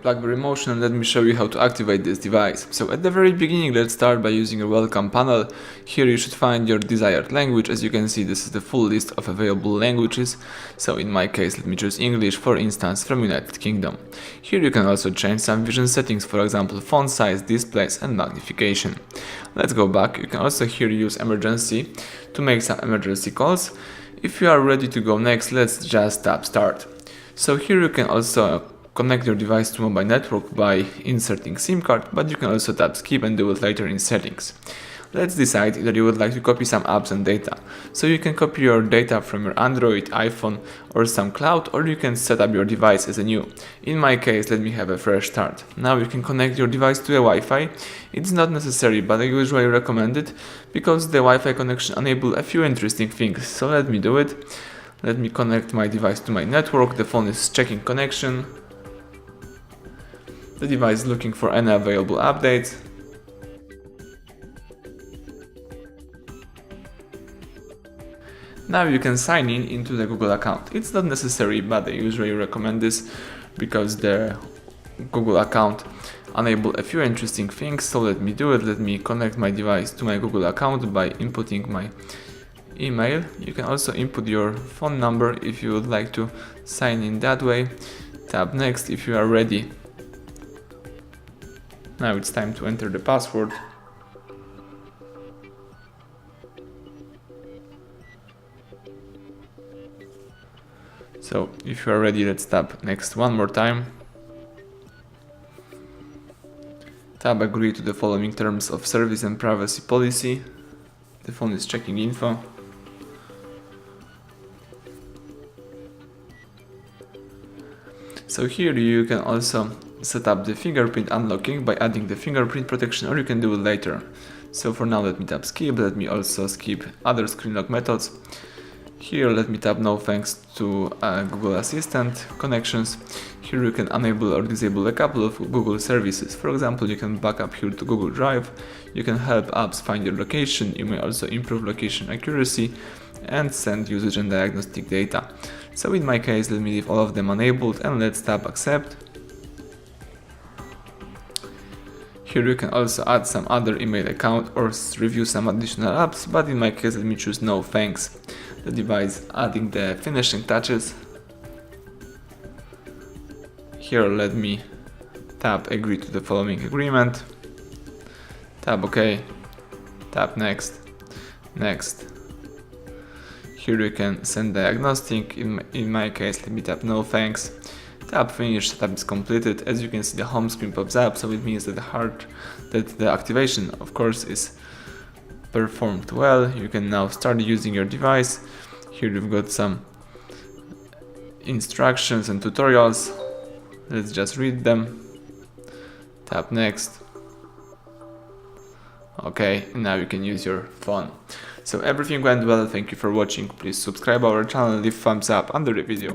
Blackberry Motion, and let me show you how to activate this device. So at the very beginning, let's start by using a welcome panel. Here you should find your desired language. As you can see, this is the full list of available languages. So in my case, let me choose English, for instance, from United Kingdom. Here you can also change some vision settings, for example, font size, displays and magnification. Let's go back. You can also here use emergency to make some emergency calls. If you are ready to go next, let's just tap start. So here you can also connect your device to mobile network by inserting SIM card, but you can also tap skip and do it later in settings. Let's decide that you would like to copy some apps and data. So you can copy your data from your Android, iPhone or some cloud, or you can set up your device as a new. In my case, let me have a fresh start. Now you can connect your device to a Wi-Fi. It's not necessary, but I usually recommend it because the Wi-Fi connection enables a few interesting things. So let me do it. Let me connect my device to my network. The phone is checking connection. The device is looking for any available updates. Now you can sign in into the Google account. It's not necessary, but I usually recommend this because the Google account enables a few interesting things. So let me do it. Let me connect my device to my Google account by inputting my email. You can also input your phone number if you would like to sign in that way. Tap next if you are ready. Now it's time to enter the password. So if you are ready, let's tap next one more time. Tap agree to the following terms of service and privacy policy. The phone is checking info. So here you can also set up the fingerprint unlocking by adding the fingerprint protection, or you can do it later. So for now, let me tap skip. Let me also skip other screen lock methods. Here let me tap no thanks to Google Assistant connections. Here you can enable or disable a couple of Google services. For example, you can back up here to Google Drive. You can help apps find your location. You may also improve location accuracy and send usage and diagnostic data. So in my case, let me leave all of them enabled and let's tap accept. Here you can also add some other email account or review some additional apps, but in my case, let me choose no thanks. The device adding the finishing touches. Here let me tap agree to the following agreement. Tap OK. Tap next. Next. Here you can send diagnostic. In my case, let me tap no thanks. Tap finish, setup is completed. As you can see, the home screen pops up, so it means that the activation, of course, is performed well. You can now start using your device. Here you've got some instructions and tutorials. Let's just read them. Tap next. Okay, and now you can use your phone. So everything went well. Thank you for watching. Please subscribe our channel, leave thumbs up under the video.